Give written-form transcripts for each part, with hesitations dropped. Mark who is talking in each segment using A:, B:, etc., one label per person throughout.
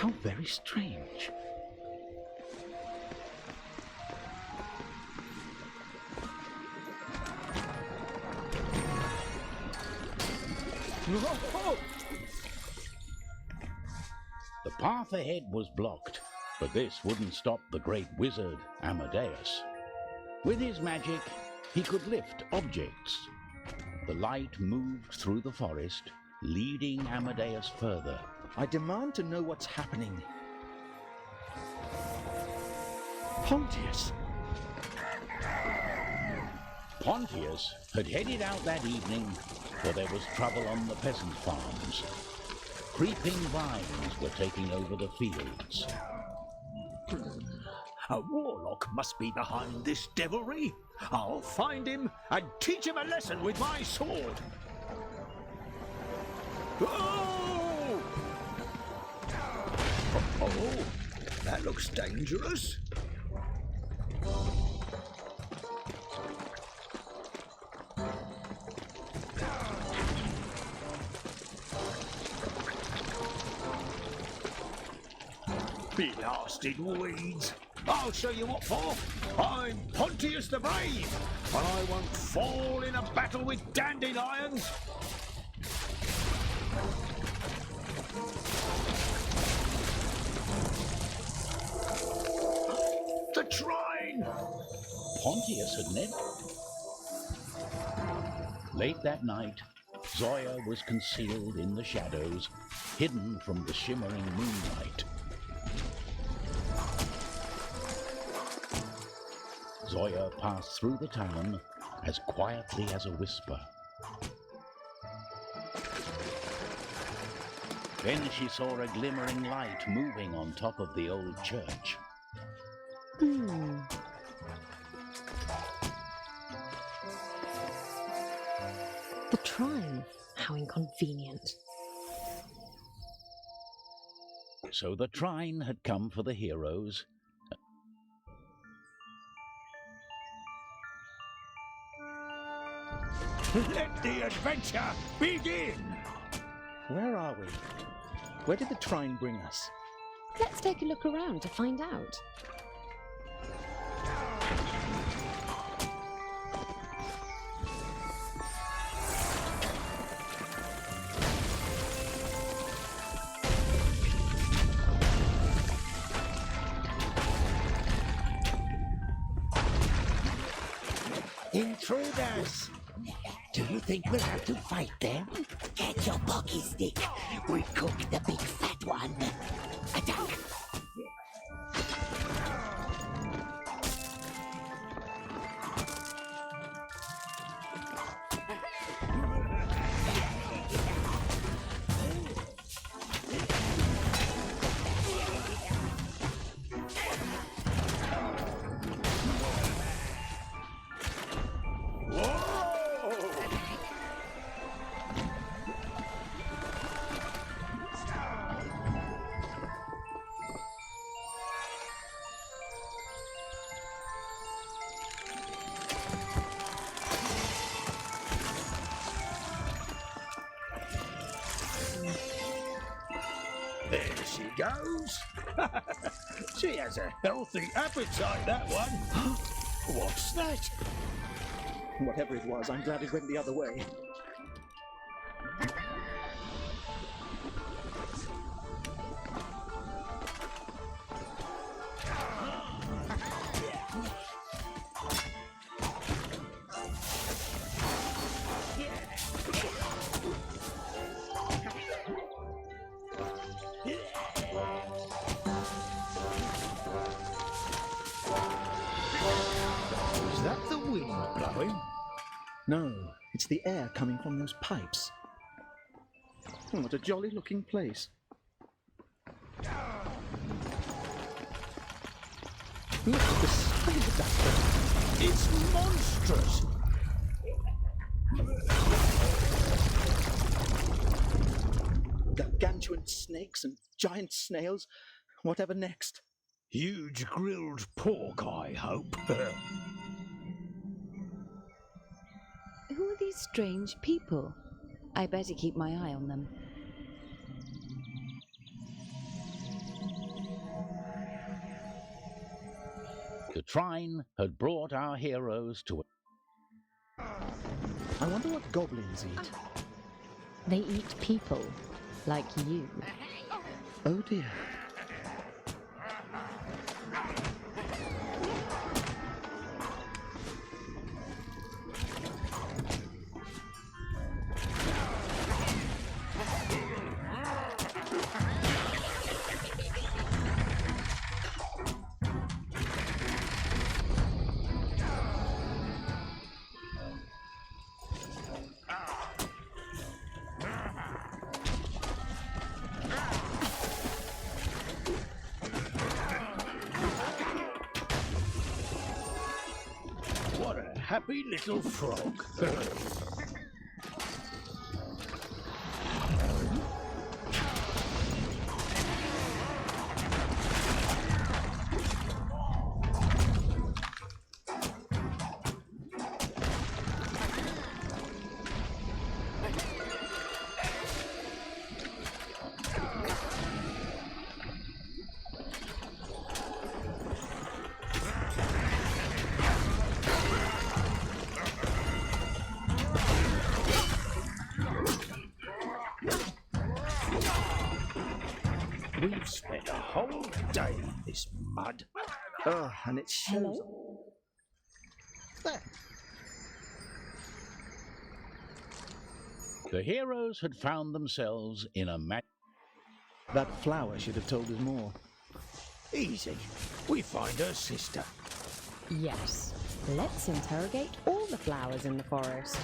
A: How very strange.
B: The path ahead was blocked, but this wouldn't stop the great wizard Amadeus. With his magic, he could lift objects. The light moved through the forest, leading Amadeus further.
A: I demand to know what's happening. Pontius!
B: Pontius had headed out that evening, for there was trouble on the peasant farms. Creeping vines were taking over the fields.
C: A warlock must be behind this devilry. I'll find him and teach him a lesson with my sword. Oh! Oh, that looks dangerous. Blasted weeds! I'll show you what for! I'm Pontius the Brave, and I won't fall in a battle with dandelions! The Trine!
B: Pontius had never. Late that night, Zoya was concealed in the shadows, hidden from the shimmering moonlight. Zoya passed through the town as quietly as a whisper. Then she saw a glimmering light moving on top of the old church.
D: The Trine. How inconvenient.
B: So the Trine had come for the heroes.
C: Let the adventure begin!
A: Where are we? Where did the Trine bring us?
D: Let's take a look around to find out.
C: Intruders! Do you think we'll have to fight them?
E: Get your pocky stick. We cooked the big fat one. Attack!
C: There she goes. She has a healthy appetite, that one. What's that?
A: Whatever it was, I'm glad it went the other way.
C: Is that the wind blowing?
A: No, it's the air coming from those pipes. What a jolly looking place. Look at the size of that thing.
C: It's monstrous!
A: Gargantuan snakes and giant snails. Whatever next?
C: Huge grilled pork, I hope.
F: Who are these strange people? I better keep my eye on them.
B: Trine had brought our heroes to
A: I wonder what goblins eat.
D: They eat people, like you.
A: Oh dear.
C: What a happy little frog. We've spent a whole day in this mud.
A: Oh, and it shows. There.
B: The heroes had found themselves in a
A: That flower should have told us more.
C: Easy. We find her sister.
D: Yes. Let's interrogate all the flowers in the forest.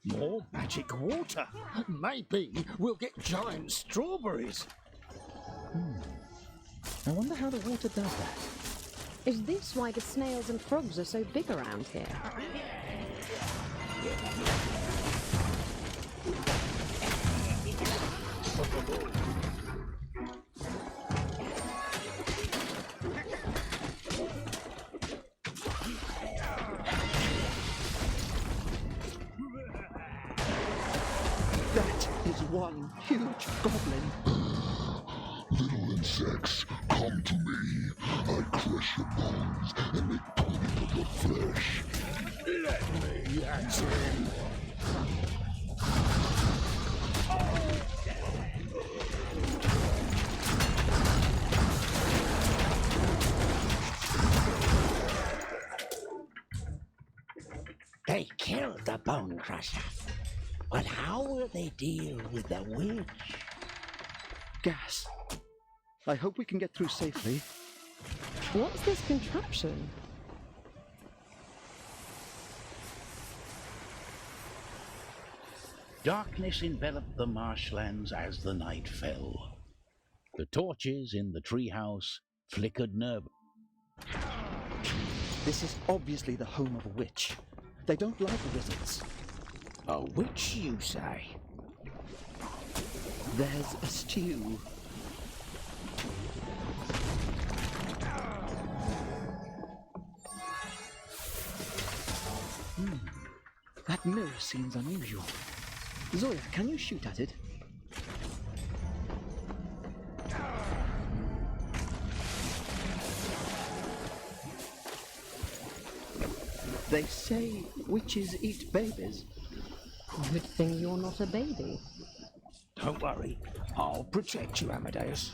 C: More magic water. Maybe we'll get giant strawberries.
A: I wonder how the water does that.
D: Is this why the snails and frogs are so big around here?
A: That is one huge goblin.
G: Little insects, come to me. I crush your bones and make plenty of your flesh.
C: Let me at him.
E: They killed the Bone Crusher. But how will they deal with the witch?
A: Gas. I hope we can get through safely.
D: What's this contraption?
B: Darkness enveloped the marshlands as the night fell. The torches in the treehouse flickered nervously.
A: This is obviously the home of a witch. They don't like wizards.
C: A witch, you say?
A: There's a stew. That mirror seems unusual. Zoya, can you shoot at it? They say witches eat babies.
D: Good thing you're not a baby.
C: Don't worry. I'll protect you, Amadeus.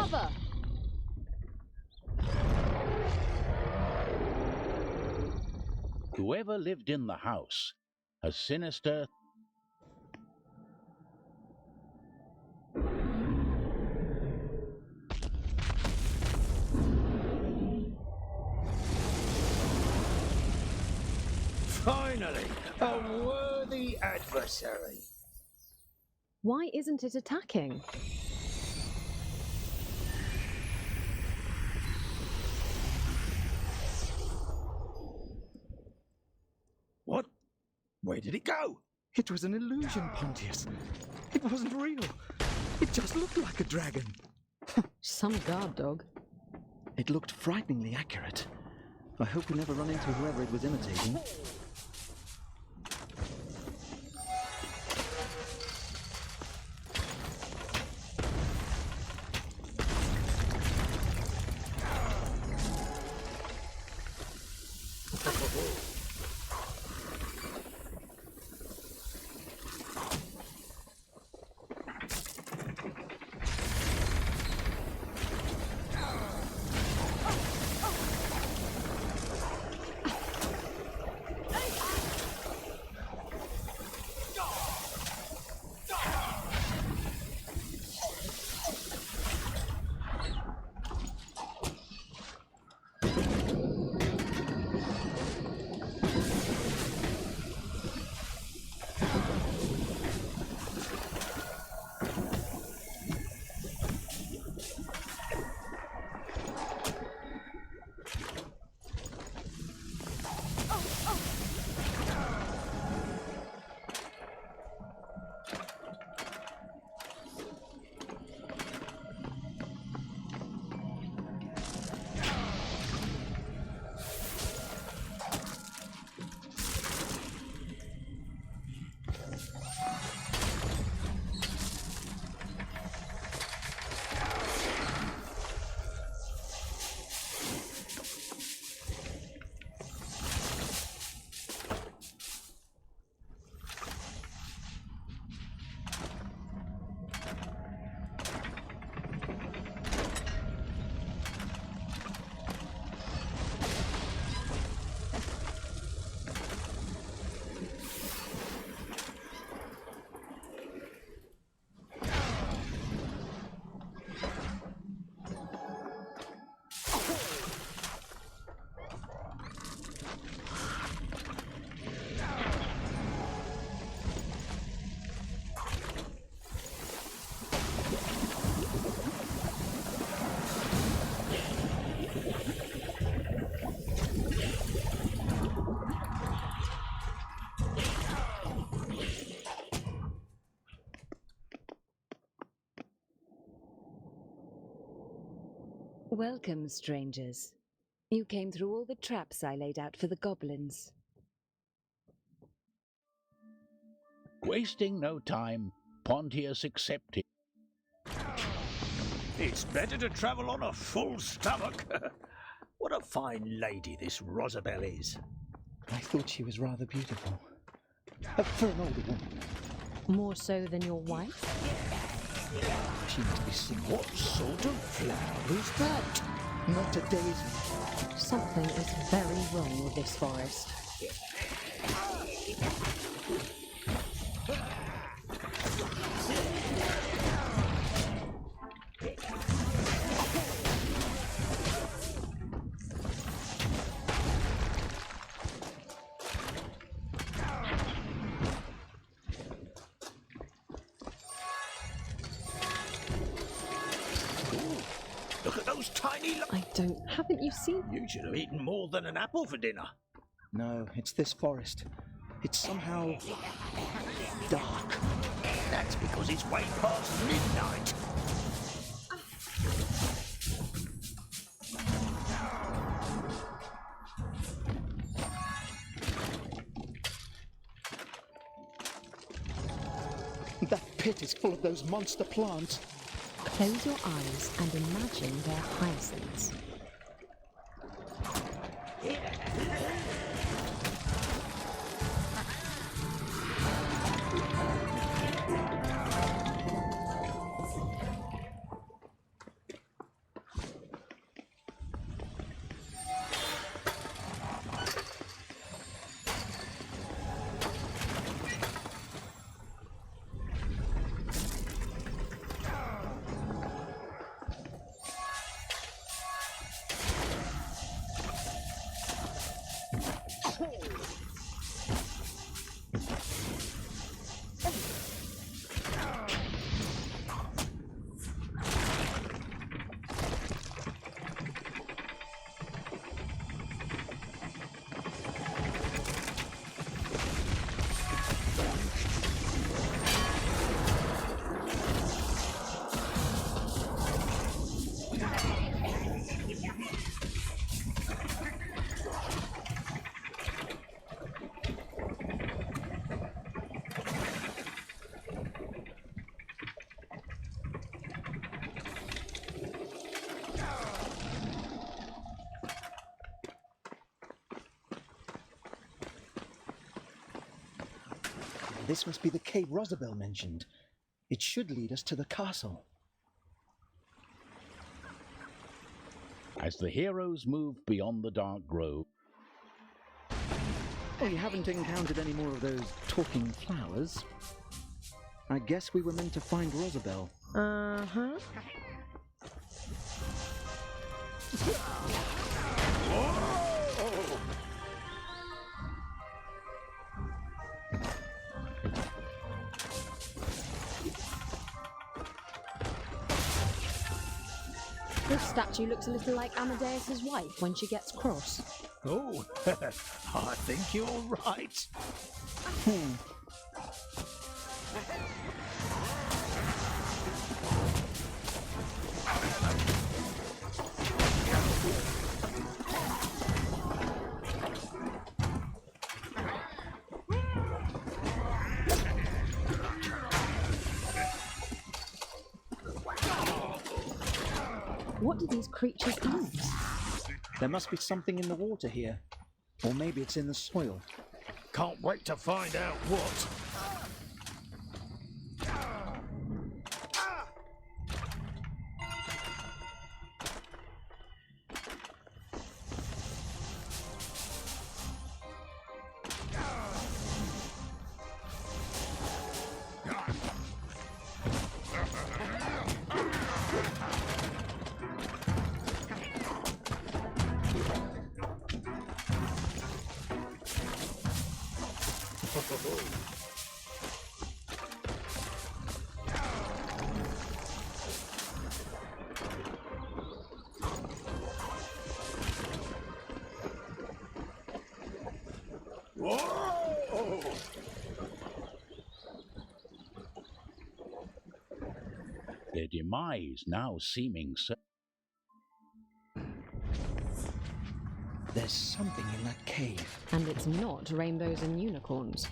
F: Cover!
B: Whoever lived in the house, a sinister
C: Finally, a worthy adversary.
D: Why isn't it attacking?
C: What? Where did it go?
A: It was an illusion, Pontius. It wasn't real. It just looked like a dragon.
D: Some guard dog.
A: It looked frighteningly accurate. I hope we never run into whoever it was imitating.
F: Welcome, strangers. You came through all the traps I laid out for the goblins.
B: wasting no time, Pontius accepted.
C: It's better to travel on a full stomach. What a fine lady this Rosabelle is.
A: I thought she was rather beautiful. For an older woman.
D: More so than your wife?
A: She must be sick.
C: What sort of flower is that?
A: Not a daisy.
D: Something is very wrong with this forest.
C: Look at those tiny
D: Haven't you seen?
C: You should have eaten more than an apple for dinner.
A: No, it's this forest. It's somehow dark.
C: That's because it's way past midnight.
A: That pit is full of those monster plants.
D: Close your eyes and imagine they're hyacinths.
A: This must be the cave Rosabelle mentioned. It should lead us to the castle.
B: As the heroes move beyond the dark grove,
A: Oh, you haven't encountered any more of those talking flowers? I guess we were meant to find Rosabelle.
D: Uh-huh. This statue looks a little like Amadeus's wife when she gets cross.
C: Oh, I think you're right.
D: What do these creatures eat?
A: There must be something in the water here. Or maybe it's in the soil.
C: Can't wait to find out what. Whoa!
B: their demise now seeming certain.
A: There's something in that cave.
D: And it's not rainbows and unicorns.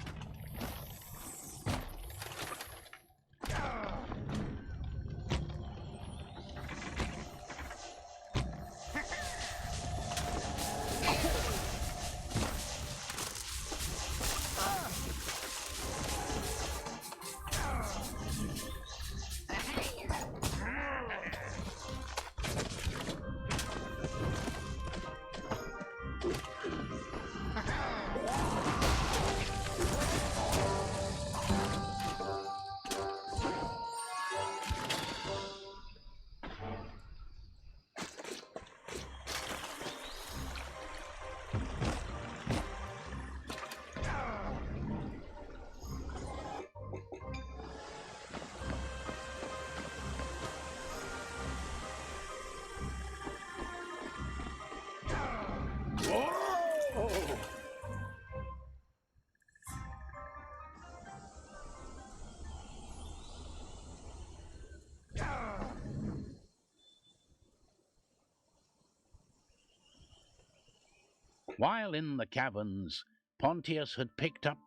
B: While in the caverns, Pontius had picked up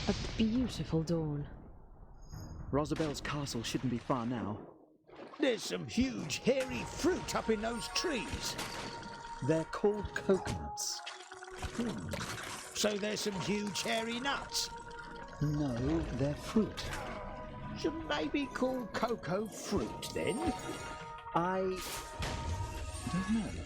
D: A beautiful dawn.
A: Rosabelle's castle shouldn't be far now.
C: There's some huge hairy fruit up in those trees.
A: They're called coconuts.
C: So there's some huge hairy nuts.
A: No, they're fruit.
C: Should maybe call cocoa fruit then?
A: I don't know.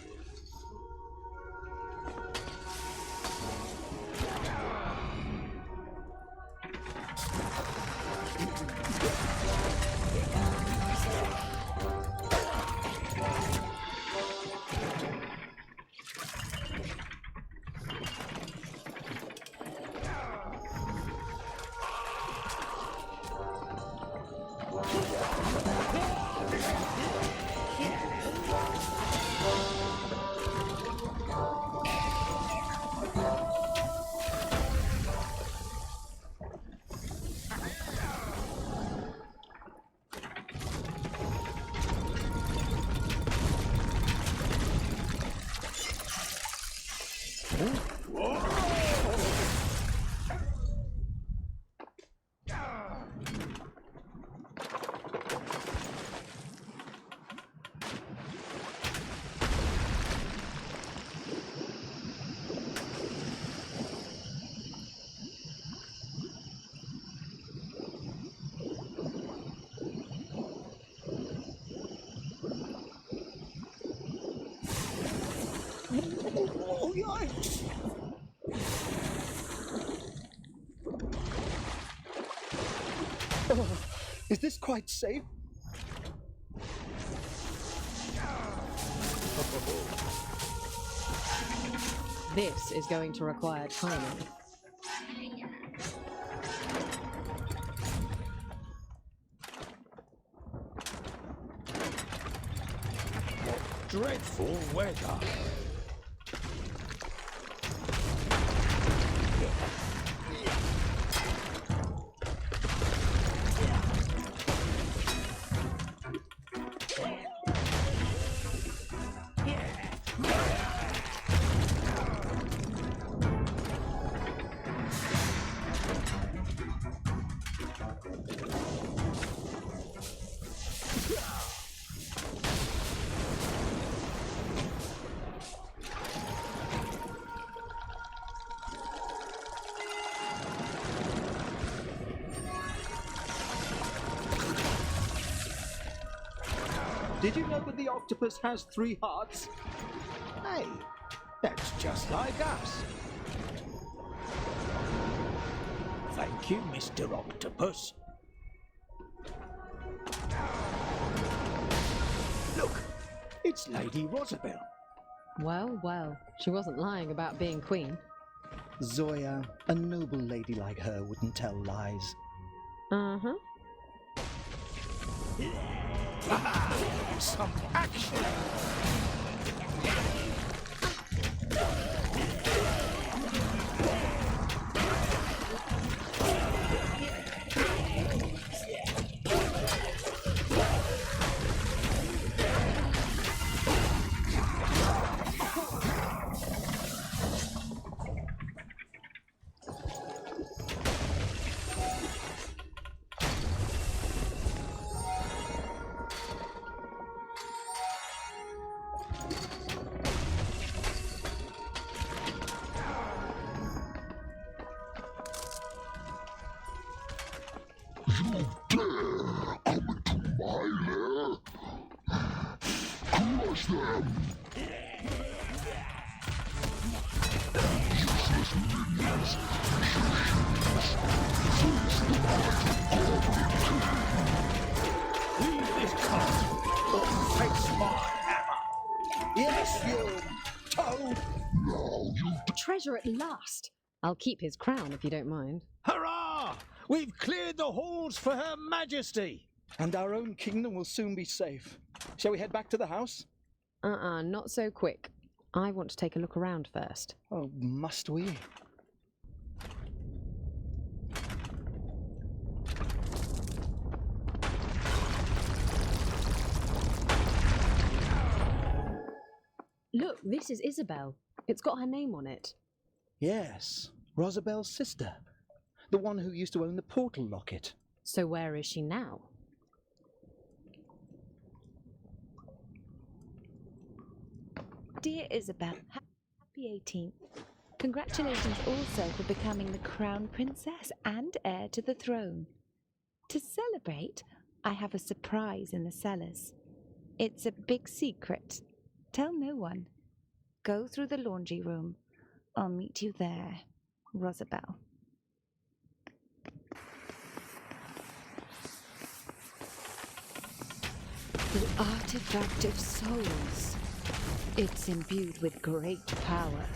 C: Oh, yikes!
A: Oh, is this quite safe?
D: This is going to require timing.
C: Dreadful weather.
A: Did you know that the octopus has 3 hearts?
C: Hey, that's just like us. Thank you, Mr. Octopus. Look, it's Lady Rosabelle.
D: Well, well, she wasn't lying about being queen.
A: Zoya, a noble lady like her wouldn't tell lies.
D: Uh-huh.
C: Some action!
G: You dare come into my lair? Crush them! Useless minions! Face the might of Goblin King!
C: Leave this castle or face my hammer! Yes, you toad!
G: Now you
D: Treasure at last! I'll keep his crown if you don't mind.
C: Hurrah! We've cleared the halls for Her Majesty!
A: And our own kingdom will soon be safe. Shall we head back to the house?
D: Not so quick. I want to take a look around first.
A: Oh, must we?
D: Look, this is Isabel. It's got her name on it.
A: Yes, Rosabelle's sister. The one who used to own the portal locket.
D: So where is she now?
F: Dear Isabel, happy 18th. Congratulations also for becoming the crown princess and heir to the throne. To celebrate, I have a surprise in the cellars. It's a big secret. Tell no one. Go through the laundry room. I'll meet you there, Rosabelle. The artifact of souls. It's imbued with great power.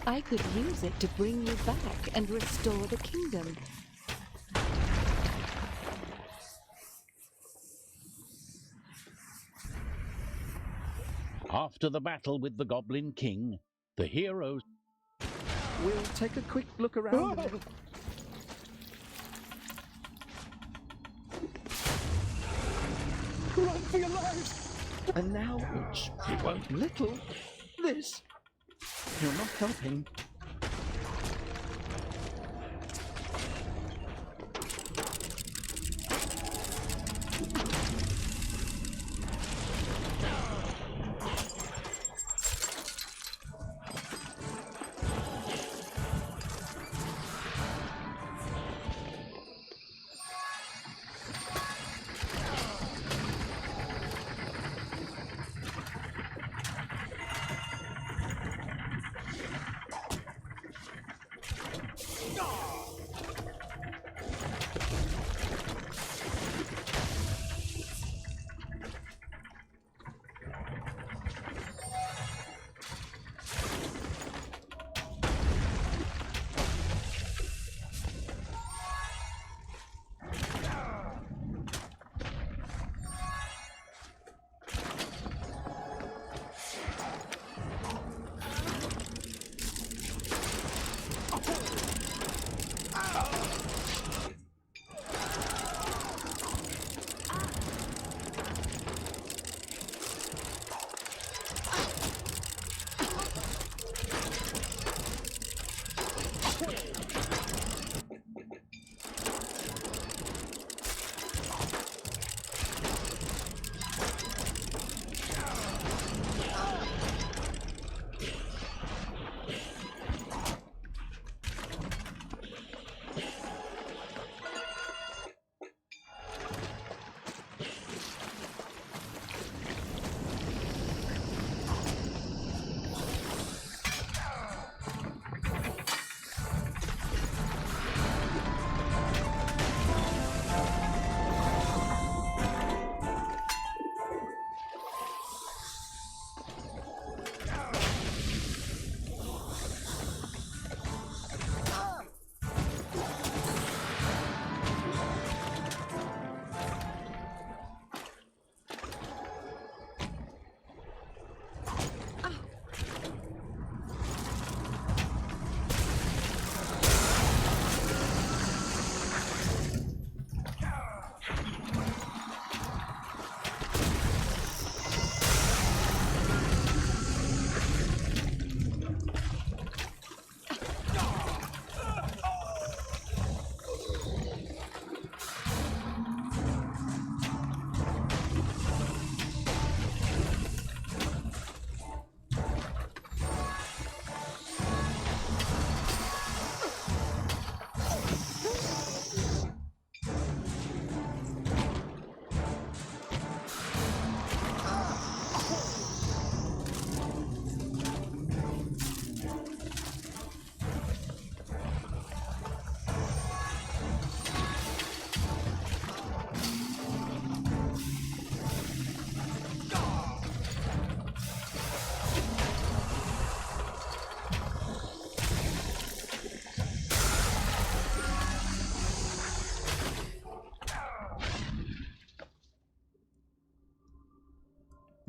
F: I could use it to bring you back and restore the kingdom.
B: After the battle with the Goblin King, the heroes
A: We'll take a quick look around. Run for your lives! And now, little, this. You're not helping.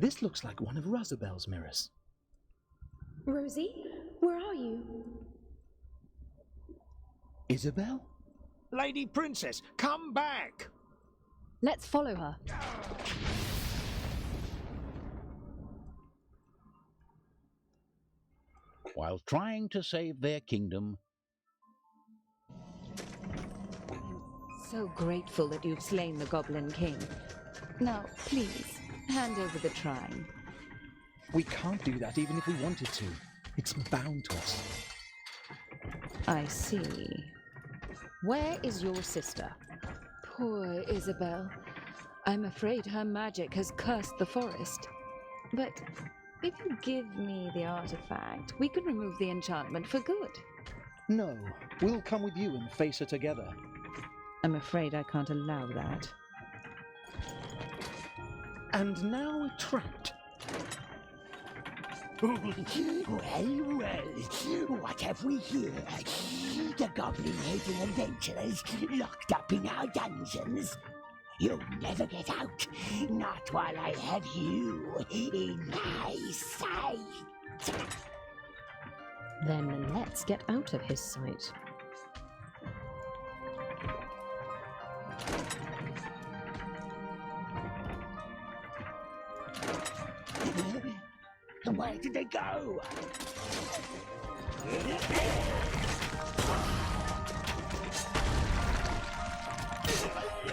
A: This looks like one of Rosabel's mirrors.
D: Rosie, where are you?
A: Isabel?
C: Lady Princess, come back!
D: Let's follow her.
B: While trying to save their kingdom,
F: So grateful that you've slain the Goblin King. Now, please, hand over the Trine.
A: We can't do that even if we wanted to. It's bound to us.
F: I see. Where is your sister? Poor Isabel. I'm afraid her magic has cursed the forest. But if you give me the artifact, we can remove the enchantment for good.
A: No, we'll come with you and face her together.
F: I'm afraid I can't allow that.
A: And now we're trapped.
E: Well, what have we here? The goblin-hating adventurers locked up in our dungeons. You'll never get out, not while I have you in my sight.
D: Then let's get out of his sight.
E: Where did they go?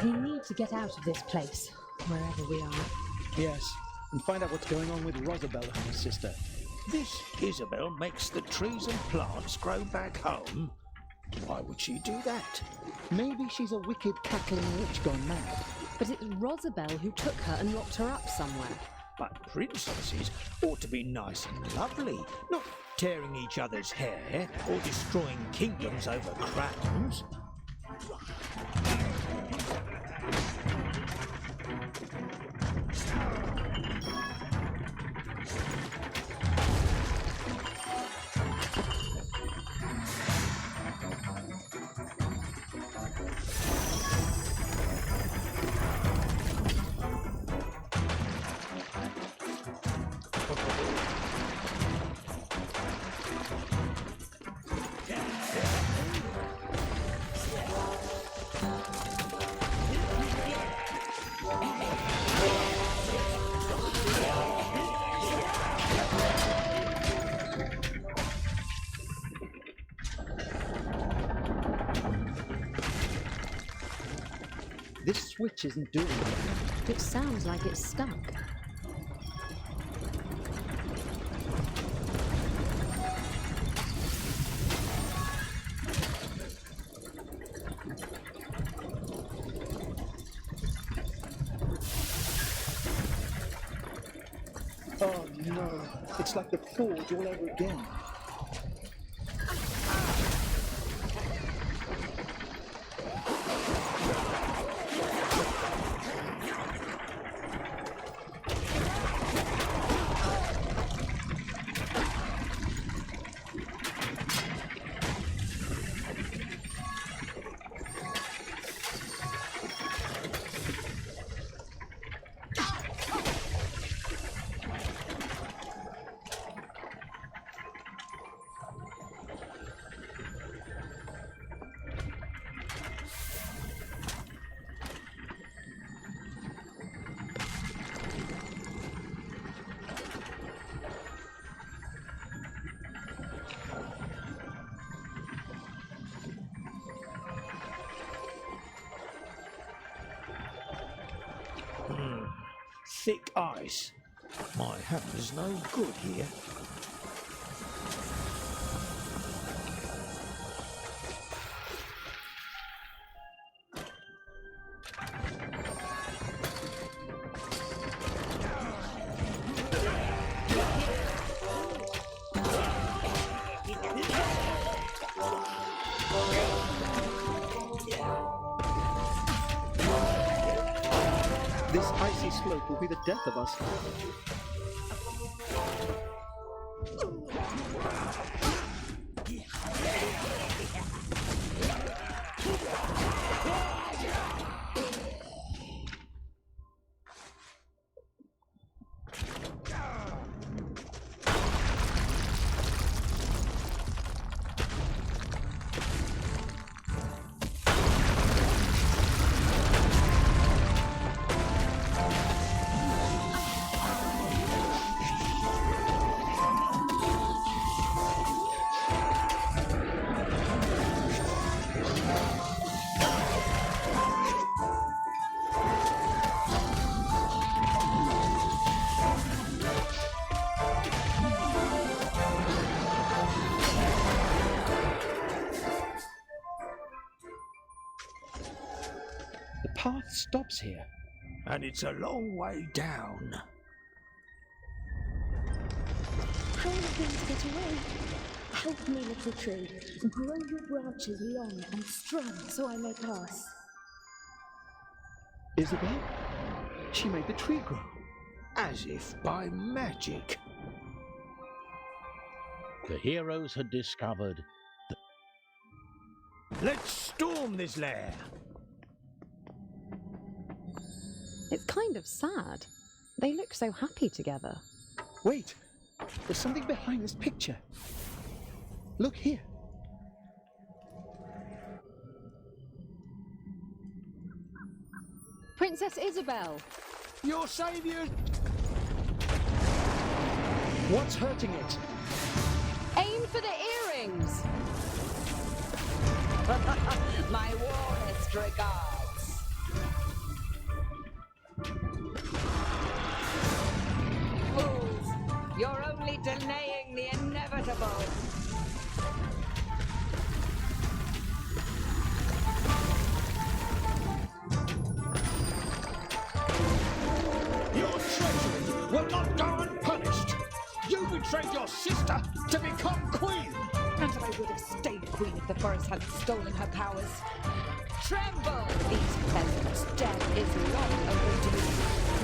D: We need to get out of this place, wherever we are.
A: Yes, and find out what's going on with Rosabel and her sister.
C: This Isabel makes the trees and plants grow back home. Why would she do that?
A: Maybe she's a wicked, cackling witch gone mad.
D: But it's Rosabel who took her and locked her up somewhere.
C: But princesses ought to be nice and lovely, not tearing each other's hair or destroying kingdoms over crowns.
A: This switch isn't doing it.
D: It sounds like it's stuck.
A: Oh no, it's like the forge all over again.
C: Thick ice. My hammer's no good here.
A: This icy slope will be the death of us. The path stops here.
C: And it's a long way down.
H: How are we going to get away? Help me, little tree. Grow your branches long and strong so I may pass.
A: Isabel? She made the tree grow.
C: As if by magic.
B: The heroes had discovered
C: Let's storm this lair.
D: It's kind of sad. They look so happy together.
A: Wait, there's something behind this picture. Look here.
D: Princess Isabel!
C: Your saviour.
A: What's hurting it?
D: Aim for the earrings!
F: My warmest regards. Fools, you're only delaying the inevitable.
C: Your treachery will not go unpunished. You betrayed your sister to become queen.
F: And I would have stayed queen if the forest hadn't stolen her powers. Tremble, these peasants. Death is long overdue.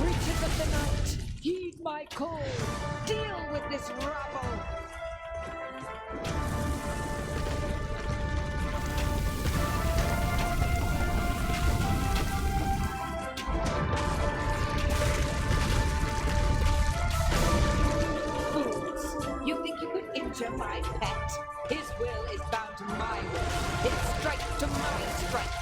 F: Creatures of the night, heed my call. Deal with this rabble. Fools, you think you could injure my pet? His will is bound to my will. His strength to my strength.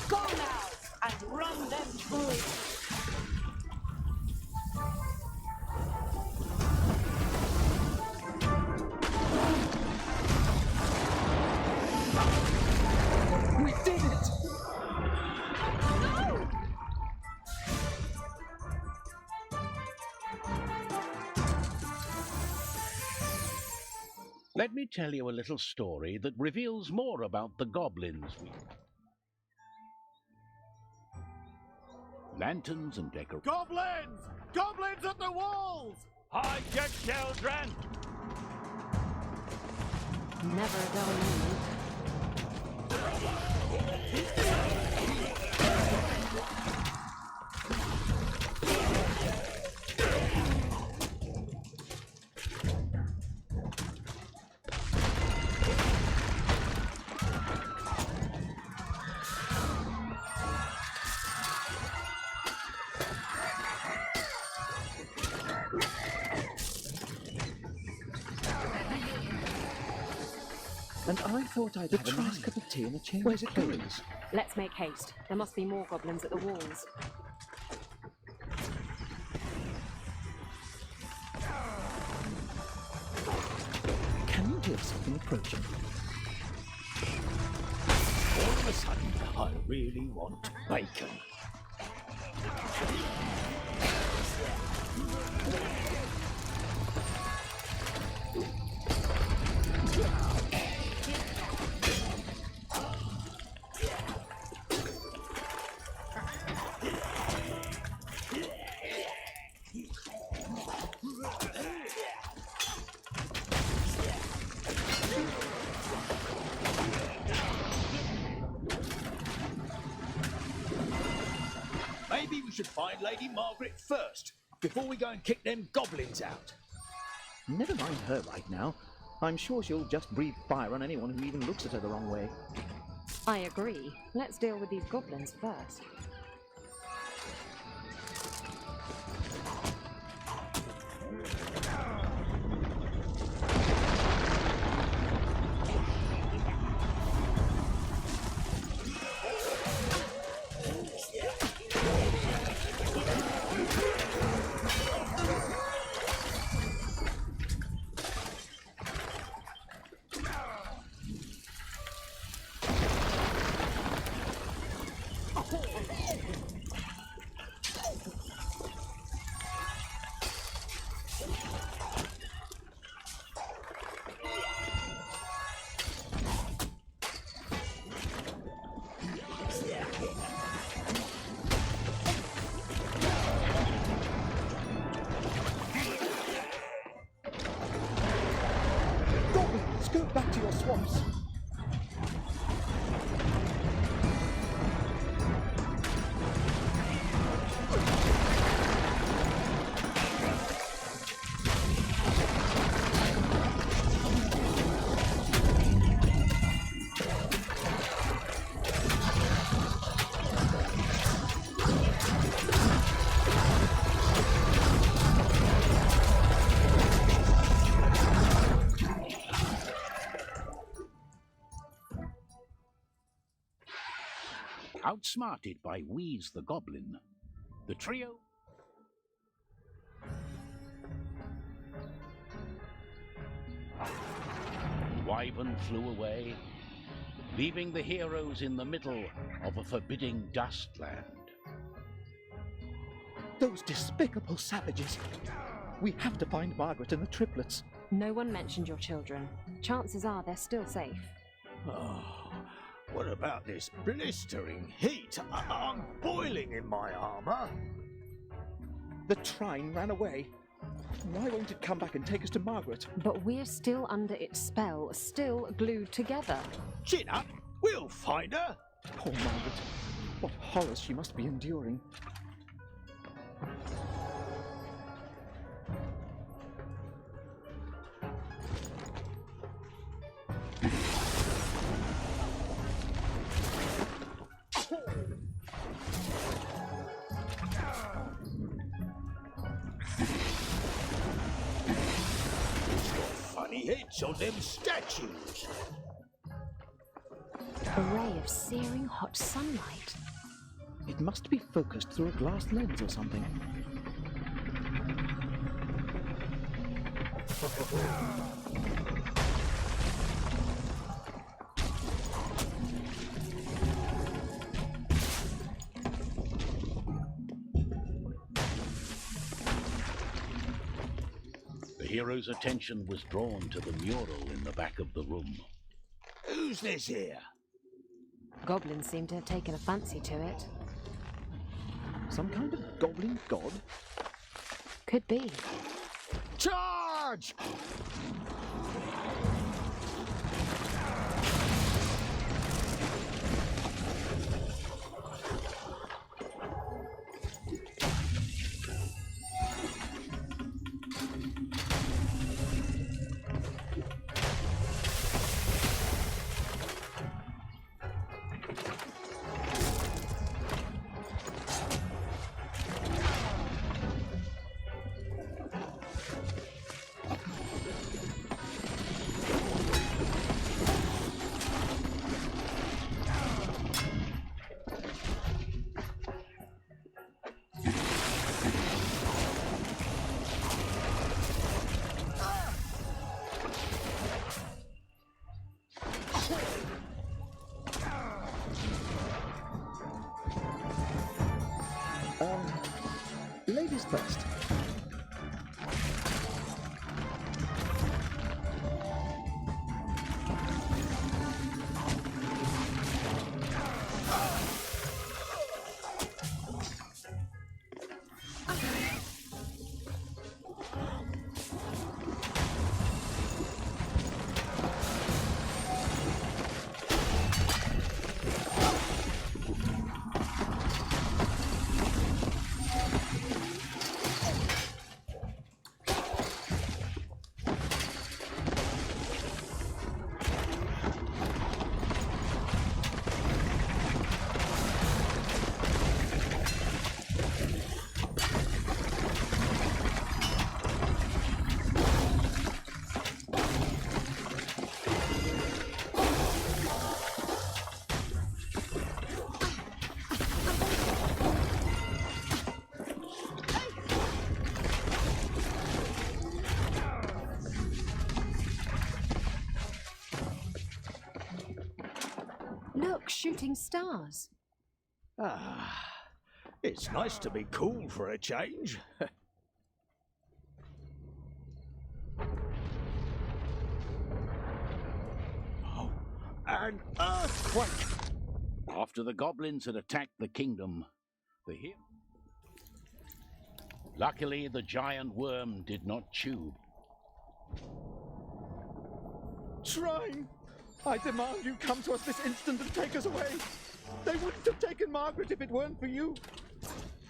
F: Go now and run them through.
A: We did it!
B: Let me tell you a little story that reveals more about the goblins. Lanterns and decorations.
C: Goblins! Goblins at the walls! Hide your children!
D: Never a dull moment.
A: And I thought I'd have a nice cup of tea and a change. Where's it going?
D: Let's make haste. There must be more goblins at the walls.
A: Can you hear something approaching?
C: All of a sudden, I really want bacon. Maybe we should find Lady Margaret first, before we go and kick them goblins out.
A: Never mind her right now. I'm sure she'll just breathe fire on anyone who even looks at her the wrong way.
D: I agree. Let's deal with these goblins first.
A: Goblins, go back to your swamps!
B: Outsmarted by Wheeze the Goblin, the trio... Wyvern flew away, leaving the heroes in the middle of a forbidding dustland.
A: Those despicable savages! We have to find Margaret and the triplets.
D: No one mentioned your children. Chances are they're still safe.
C: Oh, what about this blistering heat? I'm boiling in my armour.
A: The Trine ran away. Why won't it come back and take us to Margaret?
D: But we're still under its spell, still glued together.
C: Chin up, we'll find her.
A: Poor Margaret. What horrors she must be enduring.
C: Funny heads on them statues.
D: A ray of searing hot sunlight.
A: It must be focused through a glass lens or something.
B: hero's attention was drawn to the mural in the back of the room.
C: Who's this here?
D: Goblins seem to have taken a fancy to it.
A: Some kind of goblin god?
D: Could be.
C: Charge!
A: Ladies first.
D: Look, shooting stars.
C: Ah, it's nice to be cool for a change. Oh, an earthquake!
B: After the goblins had attacked the kingdom, Luckily, the giant worm did not chew.
A: Trine! I demand you come to us this instant and take us away. They wouldn't have taken Margaret if it weren't for you.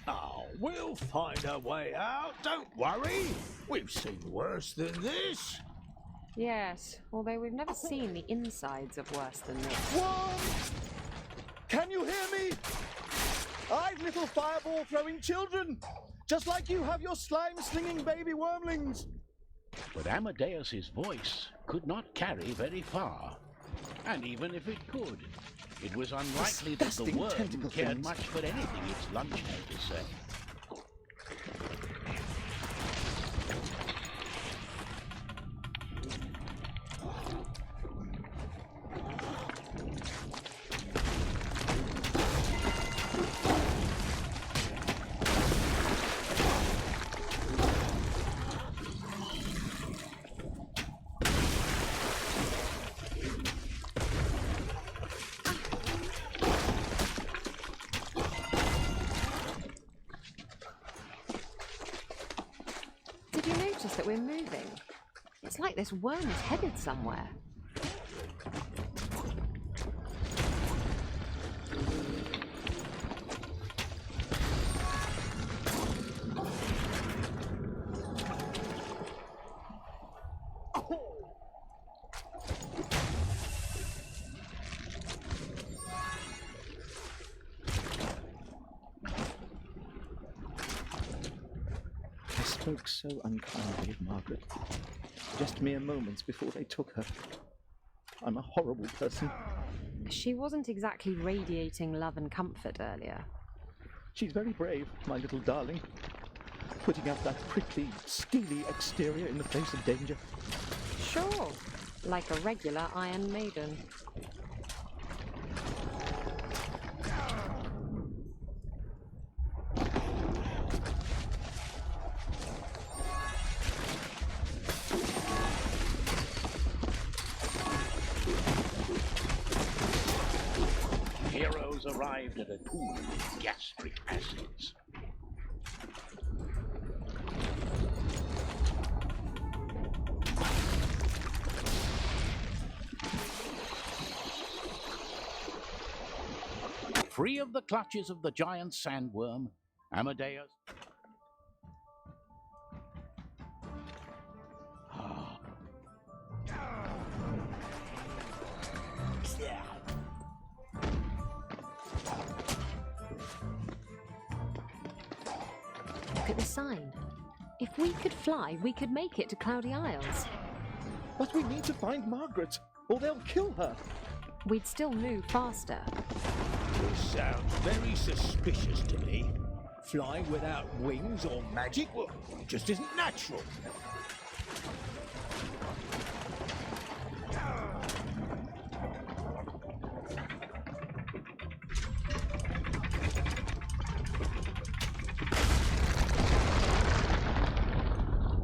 C: Oh, we'll find a way out, don't worry. We've seen worse than this.
D: Yes, although we've never seen the insides of worse than this.
A: Worm! Can you hear me? I've little fireball throwing children, just like you have your slime slinging baby wormlings.
B: But Amadeus's voice could not carry very far. And even if it could, it was unlikely that the
A: Disgusting
B: worm
A: tentacle
B: cared
A: things.
B: much for anything its lunch had to say.
D: Did you notice that we're moving? It's like this worm is headed somewhere.
A: I spoke so unkindly of Margaret, just mere moments before they took her. I'm a horrible person.
D: She wasn't exactly radiating love and comfort earlier.
A: She's very brave, my little darling, putting up that prickly, steely exterior in the face of danger.
D: Sure, like a regular Iron Maiden.
B: heroes arrived at a pool of gastric acids. Free of the clutches of the giant sandworm, Amadeus...
D: Look at the sign. If we could fly, we could make it to Cloudy Isles.
A: But we need to find Margaret, or they'll kill her.
D: We'd still move faster.
C: This sounds very suspicious to me. Flying without wings or magic, well, it just isn't natural.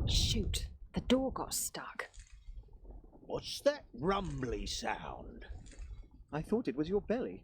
D: Shoot, the door got stuck.
C: What's that rumbly sound?
A: I thought it was your belly.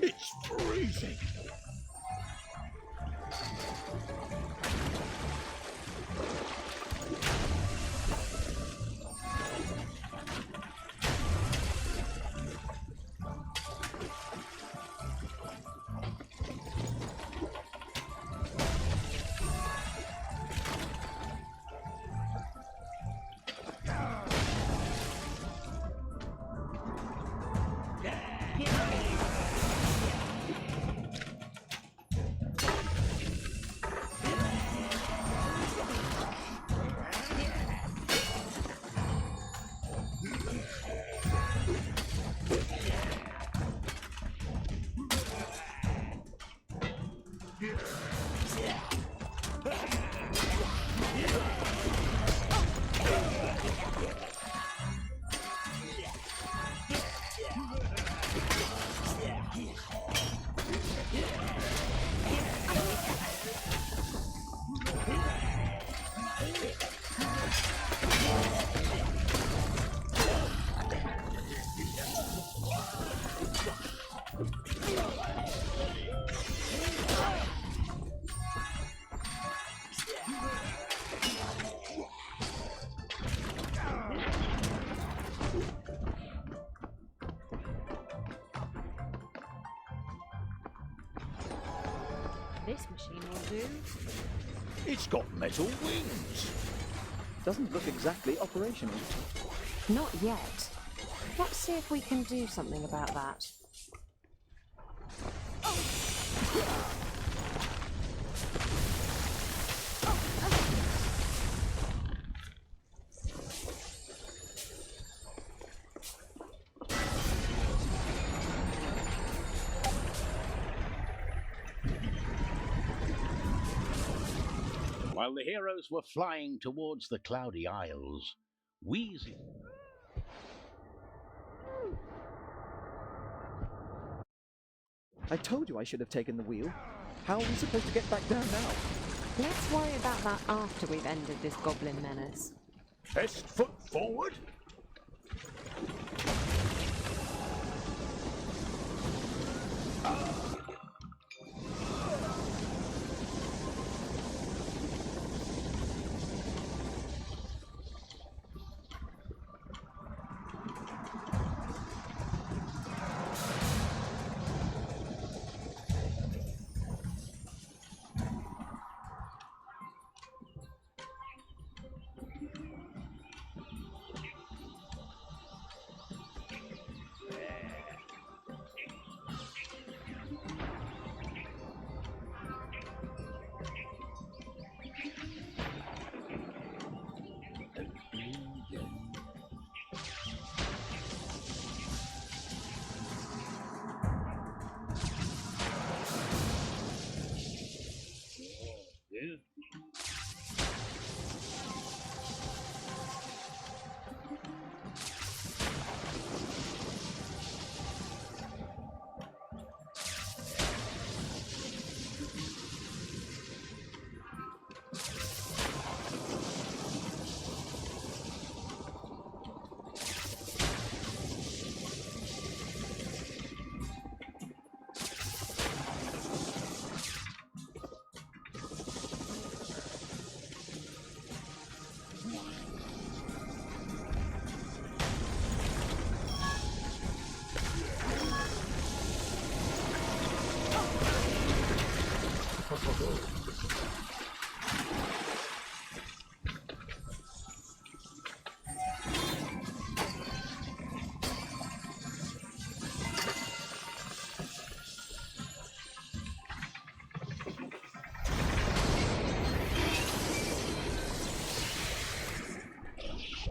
C: It's freezing.
D: This machine will do.
C: It's got metal wings.
A: Doesn't look exactly operational.
D: Not yet. Let's see if we can do something about that.
B: While the heroes were flying towards the Cloudy Isles, Wheezy...
A: I told you I should have taken the wheel. How are we supposed to get back down now?
D: Let's worry about that after we've ended this goblin menace.
C: Best foot forward.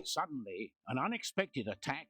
B: Suddenly, an unexpected attack...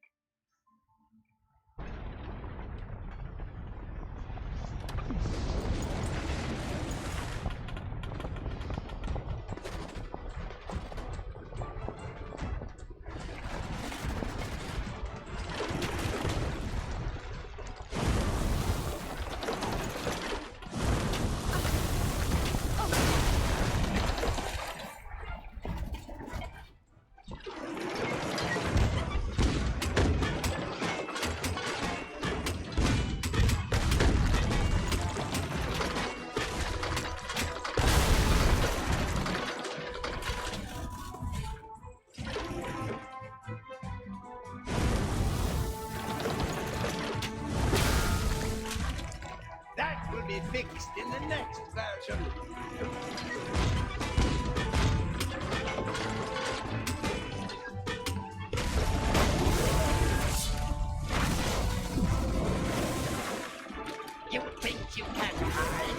C: That will be fixed in the next version.
E: You think you can hide?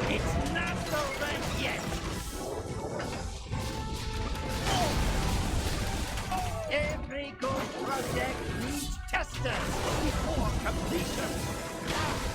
C: It's not over yet. Every good project needs testers before completion.